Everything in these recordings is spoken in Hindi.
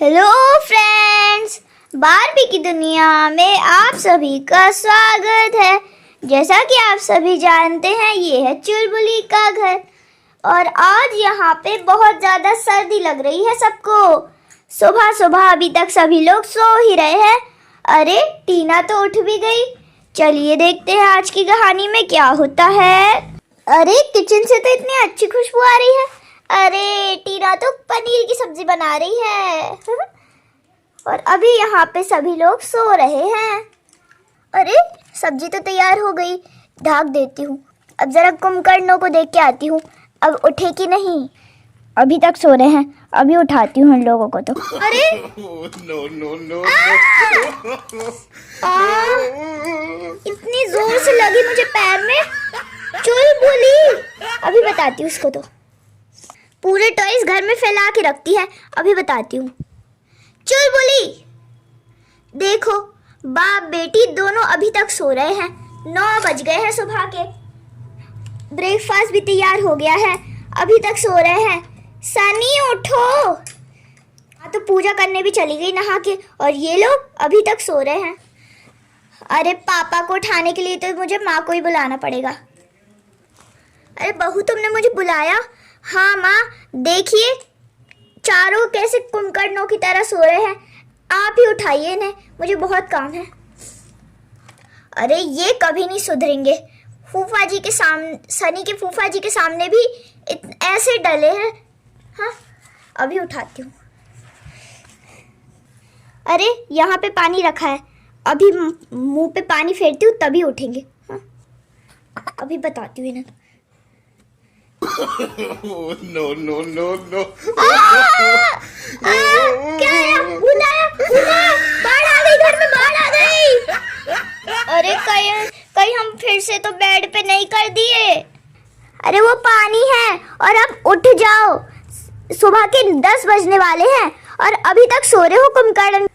हेलो फ्रेंड्स, बारबी की दुनिया में आप सभी का स्वागत है। जैसा कि आप सभी जानते हैं, ये है चुलबुली का घर और आज यहाँ पे बहुत ज़्यादा सर्दी लग रही है सबको। सुबह सुबह अभी तक सभी लोग सो ही रहे हैं। अरे टीना तो उठ भी गई। चलिए देखते हैं आज की कहानी में क्या होता है। अरे किचन से तो इतनी अच्छी खुशबू आ रही है। अरे टीना तो पनीर की सब्जी बना रही है और अभी यहाँ पे सभी लोग सो रहे हैं। अरे सब्जी तो तैयार हो गई, ढक देती हूँ। अब जरा कुंभकर्णों को देख के आती हूँ, अब उठे कि नहीं। अभी तक सो रहे हैं, अभी उठाती हूँ इन लोगों को तो। अरे नो इतनी जोर से लगी मुझे पैर में। चुलबुली, अभी बताती हूँ उसको तो। पूरे टॉयज घर में फैला के रखती है, अभी बताती हूँ। चुलबुली देखो, बाप बेटी दोनों अभी तक सो रहे हैं। 9 बज गए हैं सुबह के। ब्रेकफास्ट भी तैयार हो गया है, अभी तक सो रहे हैं। सनी उठो। हाँ तो पूजा करने भी चली गई नहा के और ये लोग अभी तक सो रहे हैं। अरे पापा को उठाने के लिए तो मुझे माँ को ही बुलाना पड़ेगा। अरे बहू, तुमने मुझे बुलाया? हाँ माँ, देखिए चारों कैसे कुंभकर्णों की तरह सो रहे हैं। आप ही उठाइए इन्हें, मुझे बहुत काम है। अरे ये कभी नहीं सुधरेंगे। फूफा जी के सामने, सनी के फूफा जी के सामने भी ऐसे डले हैं। हाँ अभी उठाती हूँ। अरे यहाँ पे पानी रखा है, अभी मुंह पे पानी फेरती हूँ तभी उठेंगे। हाँ अभी बताती हूँ इन्हें। नो क्या है? बुलाया बाढ़ आ गई, घर में बाढ़ आ गई। अरे कहीं हम फिर से तो बेड पे नहीं कर दिए। अरे वो पानी है और अब उठ जाओ। सुबह के 10 बजने वाले हैं और अभी तक सो रहे हो कुंभकर्ण।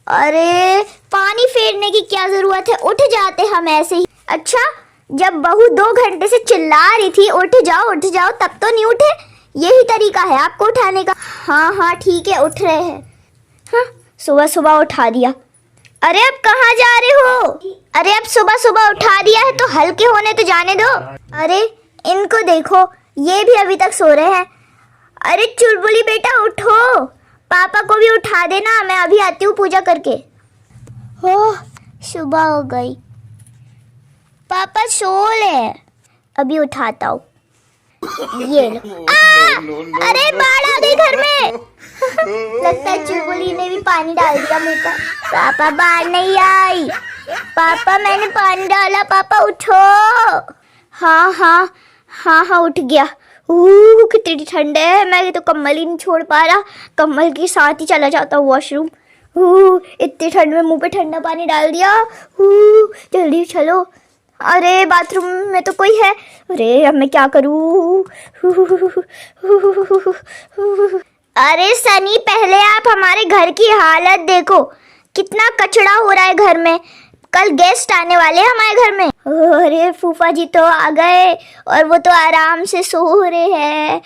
अरे पानी फेरने की क्या जरूरत है, उठ जाते हम ऐसे ही। अच्छा, जब बहू 2 घंटे से चिल्ला रही थी उठ जाओ तब तो नहीं उठे। यही तरीका है आपको उठाने का। हाँ ठीक है, उठ रहे हैं। हाँ सुबह सुबह उठा दिया। अरे अब कहाँ जा रहे हो? अरे अब सुबह सुबह उठा दिया है तो हल्के होने तो जाने दो। अरे इनको देखो, ये भी अभी तक सो रहे हैं। अरे चुलबुली बेटा उठो, पापा को भी उठा देना, मैं अभी आती हूँ पूजा करके। हो सुबह हो गई। पापा सो ले, अभी उठाता हूँ। ये लो। अरे बाढ़ आ गई घर में। लगता है चुलबुली ने भी पानी डाल दिया मुंह पर। पापा बाढ़ नहीं आई। पापा मैंने पानी डाला, पापा उठो। हाँ उठ गया। कितनी ठंड है, मैं तो कम्बल ही नहीं छोड़ पा रहा। कम्बल के साथ ही चला जाता हूँ वॉशरूम। इतनी ठंड में मुंह पे ठंडा पानी डाल दिया। जल्दी चलो। अरे बाथरूम में तो कोई है। अरे अब मैं क्या करूं? अरे सनी, पहले आप हमारे घर की हालत देखो, कितना कचरा हो रहा है घर में। कल गेस्ट आने वाले हैं हमारे घर में। अरे फूफा जी तो आ गए और वो तो आराम से सो रहे हैं।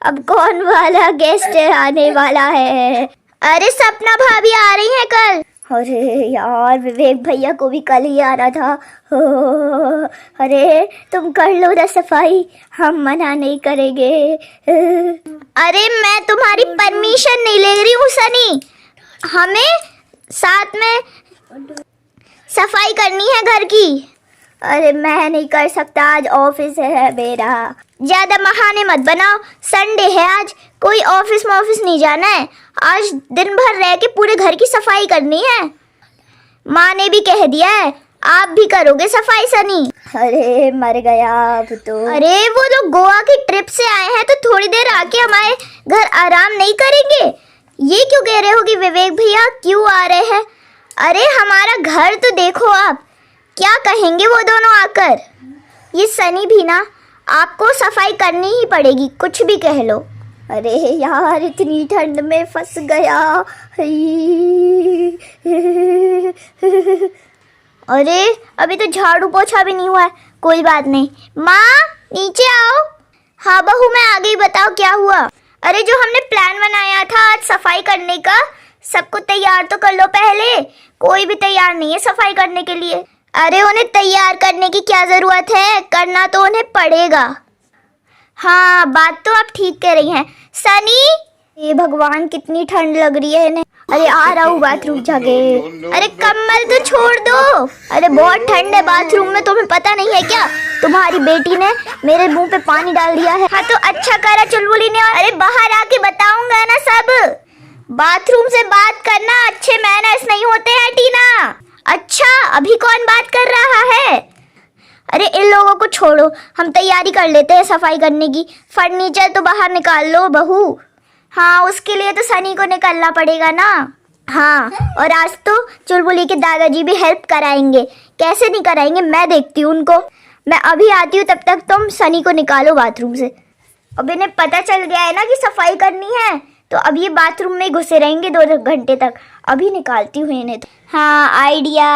अब कौन वाला गेस्ट आने वाला है? अरे सपना भाभी आ रही है कल। अरे यार, विवेक भैया को भी कल ही आना था। अरे तुम कर लो ना सफाई, हम मना नहीं करेंगे। अरे मैं तुम्हारी परमिशन नहीं ले रही हूँ सनी, हमें साथ में सफाई करनी है घर की। अरे मैं नहीं कर सकता, आज ऑफिस है मेरा। ज्यादा बहाने मत बनाओ, संडे है आज, कोई ऑफिस नहीं जाना है। आज दिन भर रह के पूरे घर की सफाई करनी है। माँ ने भी कह दिया है, आप भी करोगे सफाई सनी। अरे मर गया अब तो। अरे वो लोग गोवा की ट्रिप से आए हैं तो थोड़ी देर आके हमारे घर आराम नहीं करेंगे? ये क्यों कह रहे हो कि विवेक भैया क्यों आ रहे हैं? अरे हमारा घर तो देखो आप, क्या कहेंगे वो दोनों आकर। ये सनी भी ना, आपको सफाई करनी ही पड़ेगी, कुछ भी कह लो। अरे यार, इतनी ठंड में फंस गया। अरे अभी तो झाड़ू पोछा भी नहीं हुआ है। कोई बात नहीं। माँ नीचे आओ। हाँ बहू मैं आ गई, बताओ क्या हुआ? अरे जो हमने प्लान बनाया था आज सफाई करने का। सबको तैयार तो कर लो पहले। कोई भी तैयार नहीं है सफाई करने के लिए। अरे उन्हें तैयार करने की क्या जरूरत है, करना तो उन्हें पड़ेगा। हाँ, बात तो आप ठीक कह रही हैं। सनी, ये भगवान कितनी ठंड लग रही है इन्हें। अरे आ रहा हूँ बाथरूम जाके। अरे कम्बल तो छोड़ दो। अरे बहुत ठंड है बाथरूम में, तुम्हें पता नहीं है क्या? तुम्हारी बेटी ने मेरे मुंह पे पानी डाल दिया है। हाँ तो अच्छा करा चुलबुली ने। अरे बाहर आके बताऊंगा ना सब। बाथरूम से बात करना अच्छे मैनर्स नहीं होते हैं टीना। अच्छा, अभी कौन बात कर रहा है? अरे इन लोगों को छोड़ो, हम तैयारी कर लेते हैं सफाई करने की। फर्नीचर तो बाहर निकाल लो बहू। हाँ, उसके लिए तो सनी को निकलना पड़ेगा ना। हाँ, और आज तो चुलबुली के दादाजी भी हेल्प कराएंगे। कैसे नहीं कराएंगे, मैं देखती हूँ उनको। मैं अभी आती हूँ, तब तक तुम सनी को निकालो बाथरूम से। अब इन्हें पता चल गया है ना कि सफाई करनी है, तो अब ये बाथरूम में घुसे रहेंगे 2 घंटे तक। अभी निकालती हूँ इन्हें तो। हाँ, आइडिया।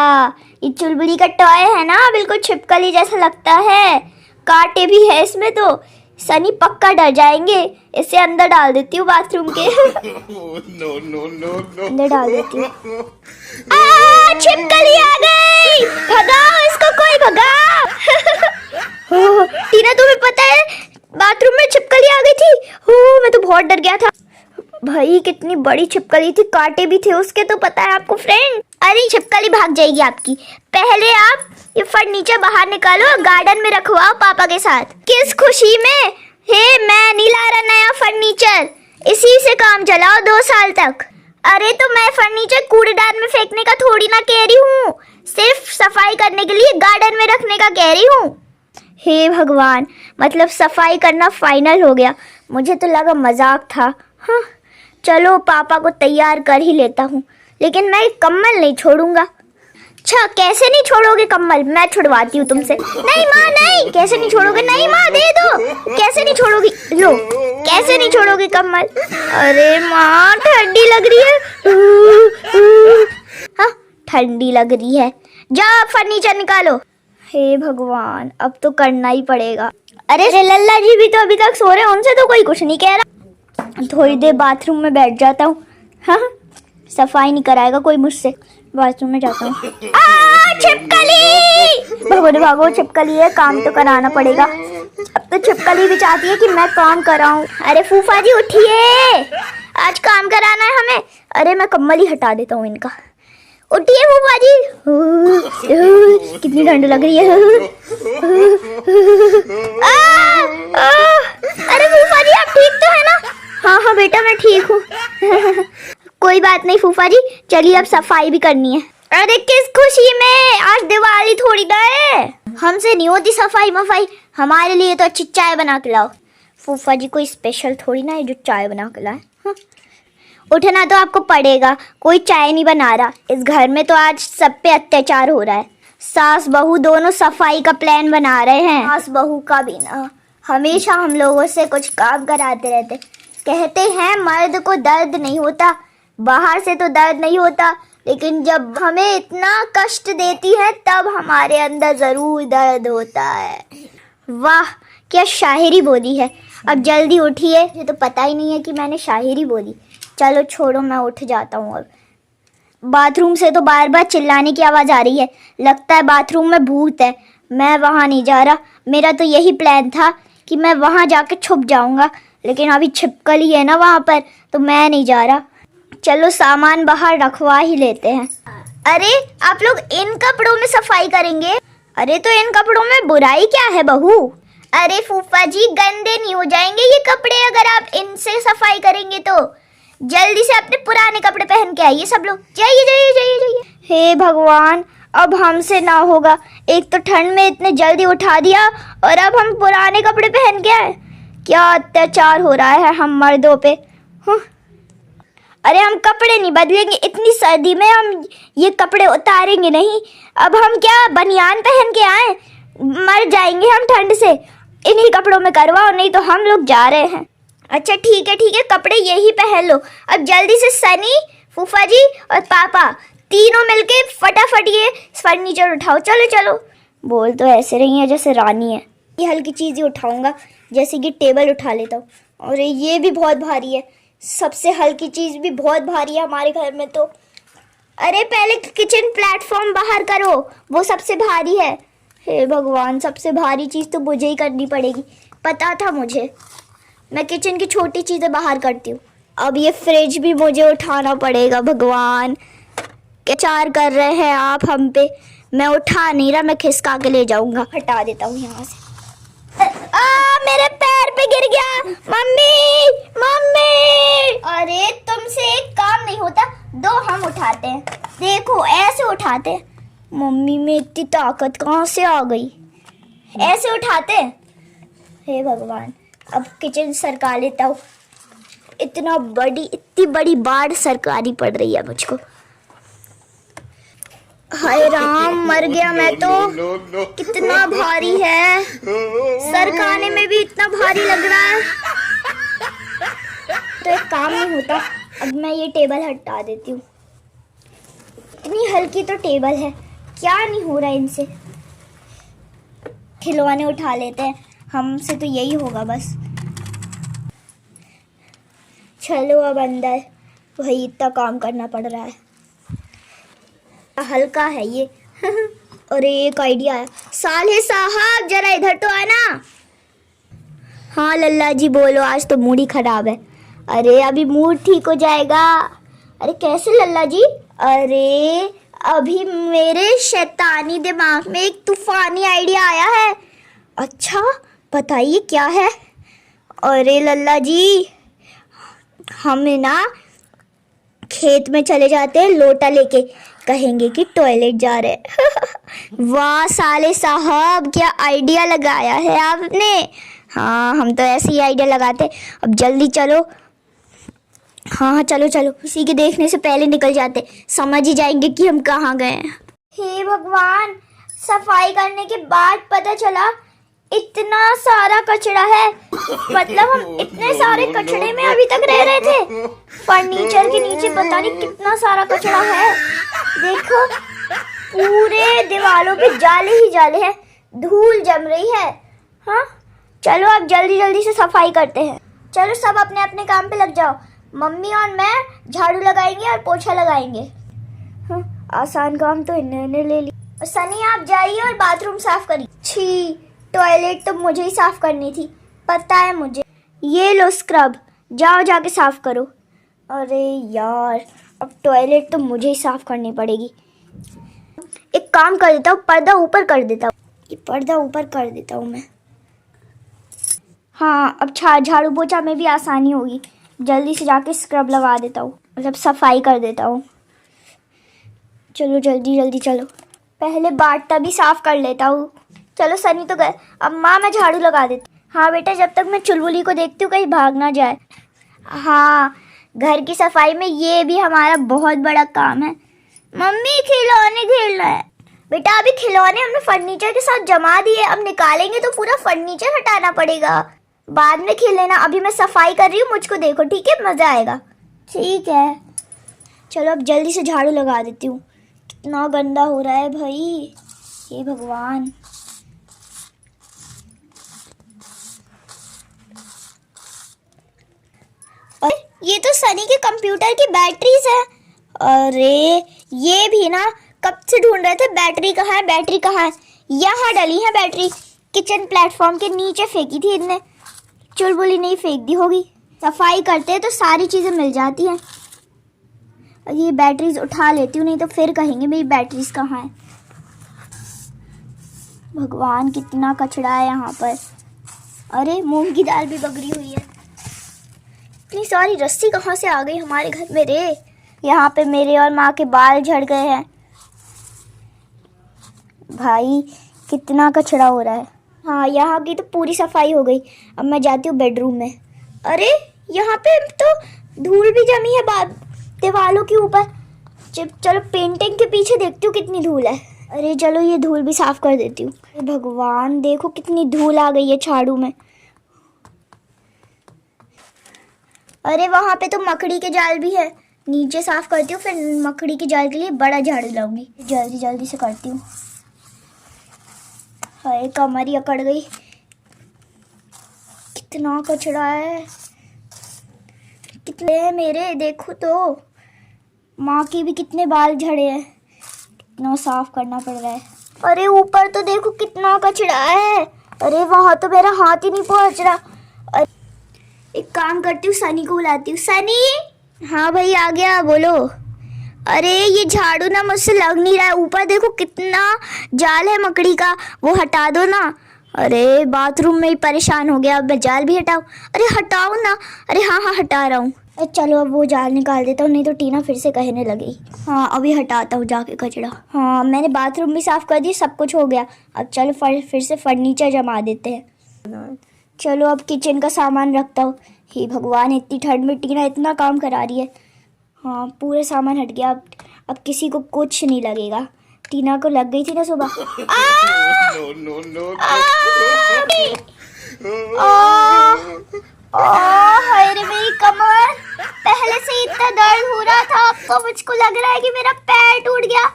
ये चुलबुली का टॉय है ना, बिल्कुल छिपकली जैसा लगता है। कांटे भी है इसमें, तो सनी पक्का डर जाएंगे। इसे अंदर डाल देती हूँ बाथरूम के। अंदर डाल देती हूँ। छिपकली आ गई, भगाओ इसको, कोई भगाओ। टीना, तुम्हें पता है बाथरूम में छिपकली आ गई थी। मैं तो बहुत डर गया था भाई। कितनी बड़ी छिपकली थी, कांटे भी थे उसके, तो पता है आपको फ्रेंड। अरे छिपकली भाग जाएगी आपकी। पहले आप ये फर्नीचर बाहर निकालो और गार्डन में रखवाओ पापा के साथ। किस खुशी में? हे, मैं नहीं ला रहा नया फर्नीचर, इसी से काम चलाओ 2 साल तक। अरे तो मैं फर्नीचर कूड़ेदान में फेंकने का थोड़ी ना कह रही हूँ, सिर्फ सफाई करने के लिए गार्डन में रखने का कह रही हूँ। हे भगवान, मतलब सफाई करना फाइनल हो गया। मुझे तो लगा मजाक था। हाँ, चलो पापा को तैयार कर ही लेता हूँ, लेकिन मैं कम्बल नहीं छोड़ूंगा। अच्छा, कैसे नहीं छोड़ोगे कम्बल? मैं छुड़वाती हूँ तुमसे। नहीं माँ, नहीं। कैसे नहीं छोड़ोगे? नहीं माँ, दे दो। कैसे नहीं छोड़ोगी? लो, कैसे नहीं छोड़ोगे कम्बल? अरे माँ, ठंडी लग रही है। हाँ, ठंडी लग रही है। जाओ फर्नीचर निकालो। हे भगवान, अब तो करना ही पड़ेगा। अरे लल्ला जी भी तो अभी तक सो रहे हैं, उनसे तो कोई कुछ नहीं कह रहा। थोड़ी देर बाथरूम में बैठ जाता हूँ। हाँ, सफाई नहीं कराएगा कोई मुझसे। बाथरूम में जाता हूँ। छिपकली, भागो रे भागो, छिपकली है, काम तो कराना पड़ेगा। अब तो छिपकली भी चाहती है कि मैं काम कराऊं। अरे फूफा जी उठिए, आज काम कराना है हमें। अरे मैं कम्बल ही हटा देता हूँ इनका। उठिए फूफा जी, कितनी ठंड लग रही है। अरे फूफा जी, आप ठीक तो है ना? हाँ हाँ बेटा, मैं ठीक हूँ। कोई बात नहीं फूफा जी, चलिए अब सफाई भी करनी है। अरे किस खुशी में, आज दिवाली थोड़ी ना है। हमसे नहीं होती सफाई मफाई, हमारे लिए तो अच्छी चाय बना के लाओ। फूफा जी कोई स्पेशल थोड़ी ना है जो चाय बना के लाए। हाँ? उठना तो आपको पड़ेगा, कोई चाय नहीं बना रहा। इस घर में तो आज सब पे अत्याचार हो रहा है। सास बहू दोनों सफाई का प्लान बना रहे हैं। सास बहू का भी ना, हमेशा हम लोगों से कुछ काम कराते रहते। कहते हैं मर्द को दर्द नहीं होता, बाहर से तो दर्द नहीं होता, लेकिन जब हमें इतना कष्ट देती है तब हमारे अंदर जरूर दर्द होता है। वाह, क्या शायरी बोली है। अब जल्दी उठिए, मुझे तो पता ही नहीं है कि मैंने शायरी बोली। चलो छोड़ो, मैं उठ जाता हूँ। अब बाथरूम से तो बार बार चिल्लाने की आवाज़ आ रही है। लगता है बाथरूम में भूत है। मैं वहाँ नहीं जा रहा। मेरा तो यही प्लान था कि मैं वहाँ जाके छुप जाऊँगा, लेकिन अभी छिपकली है ना वहाँ पर, तो मैं नहीं जा रहा। चलो सामान बाहर रखवा ही लेते हैं। अरे आप लोग इन कपड़ों में सफाई करेंगे? अरे तो इन कपड़ों में बुराई क्या है बहू? अरे फूफा जी, गंदे नहीं हो जाएंगे ये कपड़े अगर आप इनसे सफाई करेंगे तो? जल्दी से अपने पुराने कपड़े पहन के आइए सब लोग। जाइए जाइए जाइए जाइए। हे भगवान, अब हमसे ना होगा। एक तो ठंड में इतने जल्दी उठा दिया और अब हम पुराने कपड़े पहन के आए। क्या अत्याचार हो रहा है हम मर्दों पे। अरे हम कपड़े नहीं बदलेंगे, इतनी सर्दी में हम ये कपड़े उतारेंगे नहीं। अब हम क्या बनियान पहन के आए? मर जाएंगे हम ठंड से। इन्हीं कपड़ों में करवाओ, नहीं तो हम लोग जा रहे हैं। अच्छा ठीक है, कपड़े यही पहन लो। अब जल्दी से सनी, फूफा जी और पापा तीनों मिलके फटाफट ये फर्नीचर उठाओ। चलो चलो। बोल तो ऐसे रही है जैसे रानी है। ये हल्की चीज़ ही उठाऊंगा, जैसे कि टेबल उठा लेता हूँ। और ये भी बहुत भारी है, सबसे हल्की चीज भी बहुत भारी है हमारे घर में तो। अरे पहले किचन प्लेटफॉर्म बाहर करो, वो सबसे भारी है। हे भगवान, सबसे भारी चीज तो मुझे ही करनी पड़ेगी, पता था मुझे। मैं किचन की छोटी चीजें बाहर करती हूँ। अब ये फ्रिज भी मुझे उठाना पड़ेगा। भगवान, क्या चार कर रहे हैं आप हम पे। मैं उठा नहीं रहा, मैं खिसका के ले जाऊंगा। हटा देता हूँ यहाँ से। मेरे पैर पे गिर गया। मम्मी मम्मी, अरे तुमसे एक काम नहीं होता, दो हम उठाते हैं। देखो ऐसे उठाते हैं। मम्मी में इतनी ताकत कहाँ से आ गई, ऐसे उठाते हैं। हे भगवान, अब किचन सरका लेता हूँ। इतनी बड़ी बाढ़ सरकारी पड़ रही है मुझको। हाय राम, मर गया मैं तो। कितना भारी है, सरकाने में भी इतना भारी लग रहा है। तो एक काम नहीं होता, अब मैं ये टेबल हटा देती हूँ। इतनी हल्की तो टेबल है, क्या नहीं हो रहा है इनसे। खिलौने उठा लेते हैं, हमसे तो यही होगा बस। चलो अब अंदर, वही इतना काम करना पड़ रहा है। हल्का है ये। अरे एक आइडिया है। साले साहब जरा इधर तो आना। हाँ लल्ला जी बोलो, आज तो मूड ही खराब है। अरे अभी मूड ठीक हो जाएगा। अरे कैसे लल्ला जी? अरे अभी मेरे शैतानी दिमाग में एक तूफानी आइडिया आया है। अच्छा बताइए क्या है? अरे लल्ला जी, हम ना खेत में चले जाते हैं लोटा लेके, कहेंगे कि टॉयलेट जा रहे हैं। वाह साले साहब, क्या आइडिया लगाया है आपने। हाँ हम तो ऐसे ही आइडिया लगाते हैं। अब जल्दी चलो। हाँ चलो चलो, किसी के देखने से पहले निकल जाते, समझ ही जाएंगे कि हम कहाँ गए हैं। हे भगवान, सफाई करने के बाद पता चला इतना सारा कचरा है। मतलब हम इतने सारे कचड़े में अभी तक रह रहे थे। फर्नीचर के नीचे पता नहीं कितना सारा कचरा है। देखो पूरे दीवारों पे जाले ही जाले हैं, धूल जम रही है। हाँ चलो अब जल्दी जल्दी से सफाई करते हैं। चलो सब अपने अपने काम पे लग जाओ। मम्मी और मैं झाड़ू लगाएंगे और पोछा लगाएंगे। हाँ, आसान काम तो इन्होंने ले लिया। सनी आप जाइए और बाथरूम साफ करिए। छी, टॉयलेट तो मुझे ही साफ करनी थी, पता है मुझे। ये लो स्क्रब, जाओ जाके साफ करो। अरे यार, अब टॉयलेट तो मुझे ही साफ करनी पड़ेगी। एक काम कर देता हूँ, पर्दा ऊपर कर देता हूँ। ये पर्दा ऊपर कर देता हूँ मैं। हाँ अब झाड़ू पोछा में भी आसानी होगी। जल्दी से जाके स्क्रब लगा देता हूँ, मतलब सफाई कर देता हूँ। चलो जल्दी जल्दी चलो, पहले बाथटब भी साफ कर लेता हूँ। चलो सनी तो गए, अब माँ मैं झाड़ू लगा देती। हाँ बेटा, जब तक मैं चुलबुली को देखती हूँ कहीं भाग ना जाए। हाँ, घर की सफाई में ये भी हमारा बहुत बड़ा काम है। मम्मी खिलौने खेलना है। बेटा अभी खिलौने हमने फर्नीचर के साथ जमा दिए, अब निकालेंगे तो पूरा फर्नीचर हटाना पड़ेगा। बाद में खेल लेना, अभी मैं सफाई कर रही हूँ, मुझको देखो ठीक है, मज़ा आएगा। ठीक है चलो अब जल्दी से झाड़ू लगा देती हूँ। कितना गंदा हो रहा है भाई, हे भगवान। ये तो सनी के कंप्यूटर की बैटरीज है। अरे ये भी ना कब से ढूंढ रहे थे, बैटरी कहाँ है, बैटरी कहाँ है। यहाँ डली है बैटरी, किचन प्लेटफॉर्म के नीचे फेंकी थी इनने, चुलबुली नहीं फेंक दी होगी। सफाई करते हैं तो सारी चीज़ें मिल जाती हैं। ये बैटरीज उठा लेती हूँ, नहीं तो फिर कहेंगे मेरी बैटरीज कहाँ है। भगवान कितना कचरा है यहाँ पर। अरे मूंग की दाल भी बगड़ी हुई है। इतनी सारी रस्सी कहाँ से आ गई हमारे घर में रे। यहाँ पे मेरे और माँ के बाल झड़ गए हैं। भाई कितना कचरा हो रहा है। हाँ यहाँ की तो पूरी सफाई हो गई। अब मैं जाती हूँ बेडरूम में। अरे यहाँ पे तो धूल भी जमी है दीवारों के ऊपर। चलो पेंटिंग के पीछे देखती हूँ कितनी धूल है। अरे चलो ये धूल भी साफ कर देती हूँ। भगवान देखो कितनी धूल आ गई है झाड़ू में। अरे वहाँ पे तो मकड़ी के जाल भी है, नीचे साफ करती हूँ, फिर मकड़ी के जाल के लिए बड़ा झाड़ू लाऊंगी। जल्दी जल्दी से करती हूँ। हाय कमर ही अकड़ गई, कितना कचरा है। कितने हैं मेरे, देखो तो। माँ के भी कितने बाल झड़े हैं, कितना साफ करना पड़ रहा है। अरे ऊपर तो देखो कितना कचरा है। अरे वहां तो मेरा हाथ ही नहीं पहुंच रहा। एक काम करती हूँ, सनी को बुलाती हूँ। सनी। हाँ भाई आ गया, बोलो। अरे ये झाड़ू ना मुझसे लग नहीं रहा है, ऊपर देखो कितना जाल है मकड़ी का, वो हटा दो ना। अरे बाथरूम में ही परेशान हो गया, अब मैं जाल भी हटाऊं। अरे हटाओ ना। अरे हाँ हाँ हटा रहा हूँ। चलो अब वो जाल निकाल देता हूँ, नहीं तो टीना फिर से कहने लगेगी। हाँ अभी हटाता हूँ जाके कचरा। हाँ मैंने बाथरूम भी साफ कर दी, सब कुछ हो गया। अब चलो फिर से फर्नीचर जमा देते हैं। चलो अब किचन का सामान रखता हूँ। हे भगवान, इतनी ठंड में टीना इतना काम करा रही है। हाँ पूरे सामान हट गया, अब किसी को कुछ नहीं लगेगा। टीना को लग गई थी ना सुबह। हाय रे मेरी कमर, पहले से इतना दर्द हो रहा था, अब तो मुझको लग रहा है कि मेरा पैर टूट गया।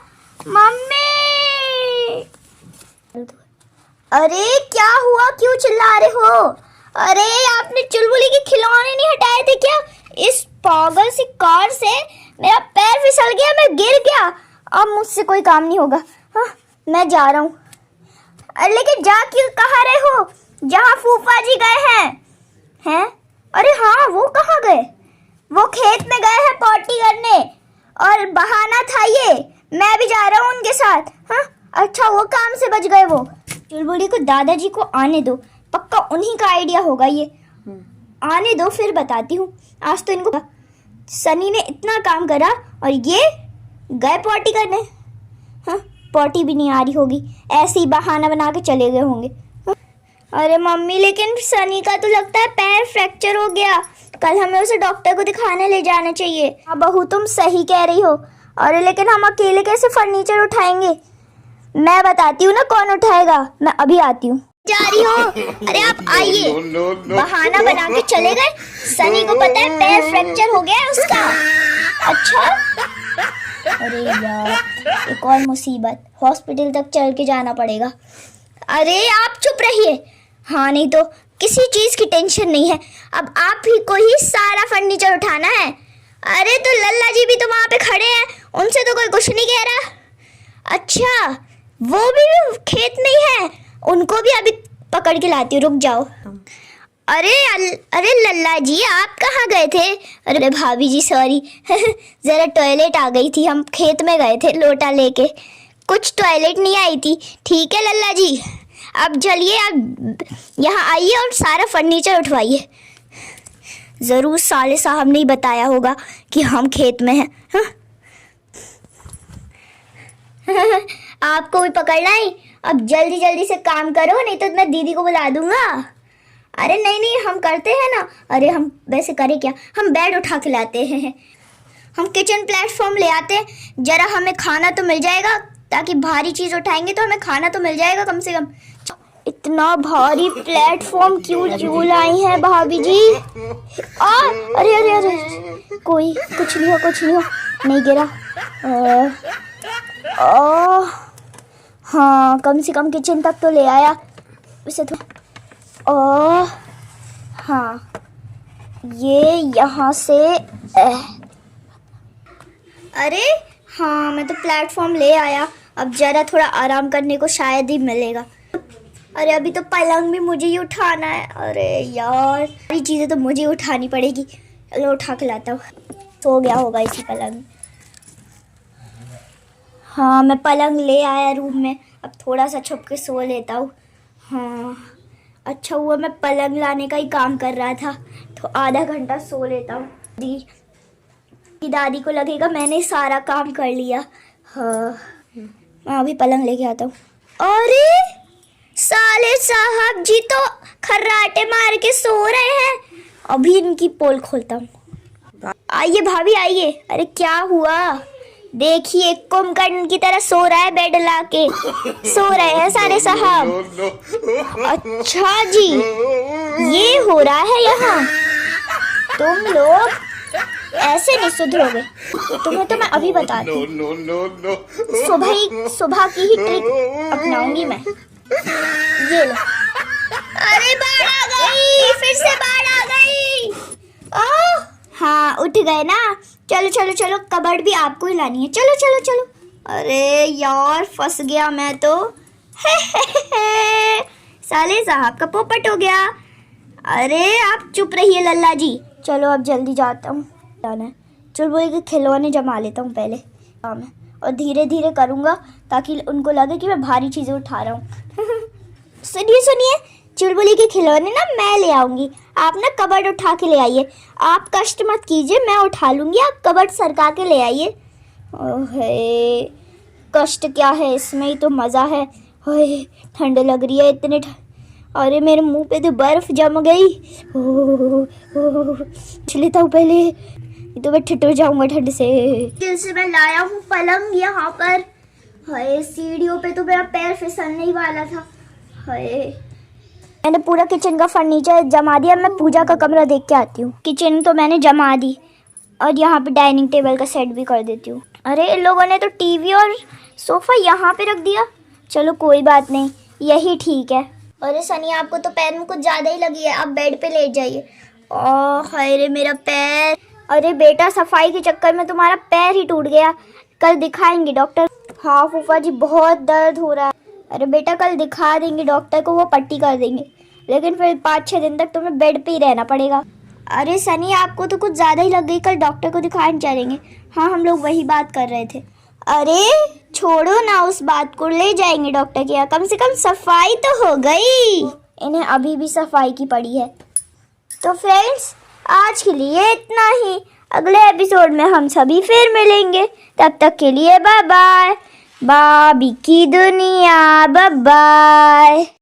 मम्मी। अरे क्या हुआ, क्यों चिल्ला रहे हो? अरे आपने चुलबुली के खिलौने नहीं हटाए थे क्या? इस पागल सी कार से मेरा पैर फिसल गया, मैं गिर गया। अब मुझसे कोई काम नहीं होगा। हाँ मैं जा रहा हूँ। लेकिन जा क्यों, कहाँ रहे हो? जहाँ फूफा जी गए हैं? अरे हाँ वो कहाँ गए? वो खेत में गए हैं पॉटी करने, और बहाना था ये, मैं भी जा रहा हूँ उनके साथ। हाँ अच्छा वो काम से बच गए वो। चुलबुली को दादाजी को आने दो, पक्का उन्हीं का आइडिया होगा ये। आने दो फिर बताती हूँ। आज तो इनको सनी ने इतना काम करा और ये गए पॉटी करने। हाँ पॉटी भी नहीं आ रही होगी, ऐसे ही बहाना बना के चले गए होंगे। हाँ? अरे मम्मी लेकिन सनी का तो लगता है पैर फ्रैक्चर हो गया, कल हमें उसे डॉक्टर को दिखाने ले जाना चाहिए। हाँ बहू तुम सही कह रही हो। अरे लेकिन हम अकेले कैसे फर्नीचर उठाएंगे? मैं बताती हूँ ना कौन उठाएगा, मैं अभी आती हूँ। जा रही हो? अरे आप आइए। बहाना बना के चले गए। सनी को पता है पैर फ्रैक्चर हो गया है उसका। अच्छा अरे यार एक और मुसीबत, हॉस्पिटल तक चल के जाना पड़ेगा। अरे आप चुप रहिए। हाँ नहीं तो किसी चीज की टेंशन नहीं है, अब आप ही को ही सारा फर्नीचर उठाना है। अरे तो लल्ला जी भी तो वहां पे खड़े हैं, उनसे तो कोई कुछ नहीं कह रहा। अच्छा वो भी खेत में ही है, उनको भी अभी पकड़ के लाती हूँ, रुक जाओ। अरे लल्ला जी आप कहाँ गए थे? अरे भाभी जी सॉरी ज़रा टॉयलेट आ गई थी, हम खेत में गए थे लोटा लेके, कुछ टॉयलेट नहीं आई थी। ठीक है लल्ला जी, अब चलिए आप यहाँ आइए और सारा फर्नीचर उठवाइए। ज़रूर साले साहब ने ही बताया होगा कि हम खेत में हैं। हाँ? आपको भी पकड़ना ही, अब जल्दी जल्दी से काम करो, नहीं तो मैं दीदी को बुला दूंगा। अरे नहीं हम करते हैं ना। अरे हम वैसे करें क्या, हम बेड उठा के लाते हैं, हम किचन प्लेटफॉर्म ले आते हैं, जरा हमें खाना तो मिल जाएगा, ताकि भारी चीज़ उठाएंगे तो हमें खाना तो मिल जाएगा कम से कम। इतना भारी प्लेटफॉर्म क्यों लाई हैं भाभी जी? अरे कोई कुछ नहीं हो, नहीं गिरा। हाँ कम से कम किचन तक तो ले आया उसे तो। हाँ ये यहाँ से अरे हाँ मैं तो प्लेटफॉर्म ले आया, अब जरा थोड़ा आराम करने को शायद ही मिलेगा। अरे अभी तो पलंग भी मुझे ही उठाना है। अरे यार सारी चीज़ें तो मुझे ही उठानी पड़ेगी। चलो उठा के लाता हूँ, सो गया होगा इसी पलंग। हाँ मैं पलंग ले आया रूम में, अब थोड़ा सा छुप के सो लेता हूँ। हाँ अच्छा हुआ मैं पलंग लाने का ही काम कर रहा था, तो आधा घंटा सो लेता हूँ। दादी को लगेगा मैंने सारा काम कर लिया। हाँ मैं अभी पलंग लेके आता हूँ। अरे साले साहब जी तो खर्राटे मार के सो रहे हैं, अभी इनकी पोल खोलता हूँ। आइए भाभी आइए। अरे क्या हुआ? देखिए कुंभकर्ण की तरह सो रहा है, बेड ला के सो रहे हैं सारे साहब। अच्छा जी ये हो रहा है यहाँ, तुम लोग ऐसे नहीं सुधरोगे, तुम्हें तो मैं अभी बताती हूँ। सुबह की ही ट्रिक अपनाऊंगी मैं। ये लो। अरे बाढ़ आ गई, फिर से बाढ़ आ गई। हाँ उठ गए ना। चलो चलो चलो, कबर्ड भी आपको ही लानी है। चलो चलो चलो। अरे यार फंस गया मैं तो। साले साहब का पोपट हो गया। अरे आप चुप रहिए लल्ला जी। चलो अब जल्दी जाता हूँ, जाना है। चुलबुली के खिलौने जमा लेता हूँ पहले मैं, और धीरे धीरे करूँगा ताकि उनको लगे कि मैं भारी चीज़ें उठा रहा हूँ। सुनिए सुनिए, चुलबुली के खिलौने ना मैं ले आऊँगी, आप ना कबर्ड उठा के ले आइए। आप कष्ट मत कीजिए, मैं उठा लूँगी, आप कबर्ड सरका के ले आइए। ओहे कष्ट क्या है इसमें, ही तो मज़ा है। ओए ठंड लग रही है इतने अरे मेरे मुंह पे तो बर्फ जम गई। लेता हूँ पहले, ये तो मैं ठिठुर जाऊंगा ठंड से। दिल से मैं लाया हूँ पलंग यहाँ पर। हाय सीढ़ियों पे तो मेरा पैर फिसलने ही वाला था। हाय मैंने पूरा किचन का फर्नीचर जमा दिया। मैं पूजा का कमरा देख के आती हूँ। किचन तो मैंने जमा दी और यहाँ पे डाइनिंग टेबल का सेट भी कर देती हूँ। अरे इन लोगों ने तो टीवी और सोफा यहाँ पे रख दिया। चलो कोई बात नहीं, यही ठीक है। अरे सनी आपको तो पैर में कुछ ज़्यादा ही लगी है, आप बेड पे लेट जाइए। ओह हाय रे मेरा पैर। अरे बेटा सफाई के चक्कर में तुम्हारा पैर ही टूट गया, कल दिखाएंगे डॉक्टर। हाँ फूफा जी बहुत दर्द हो रहा है। अरे बेटा कल दिखा देंगे डॉक्टर को, वो पट्टी कर देंगे, लेकिन फिर 5-6 दिन तक तुम्हें बेड पे ही रहना पड़ेगा। अरे सनी आपको तो कुछ ज़्यादा ही लग गई, कल डॉक्टर को दिखाने चलेंगे। हाँ हम लोग वही बात कर रहे थे। अरे छोड़ो ना उस बात को, ले जाएंगे डॉक्टर के यहाँ, कम से कम सफाई तो हो गई। इन्हें अभी भी सफाई की पड़ी है। तो फ्रेंड्स आज के लिए इतना ही, अगले एपिसोड में हम सभी फिर मिलेंगे। तब तक के लिए बाय बाय। बाबी की दुनिया, बाय बाय।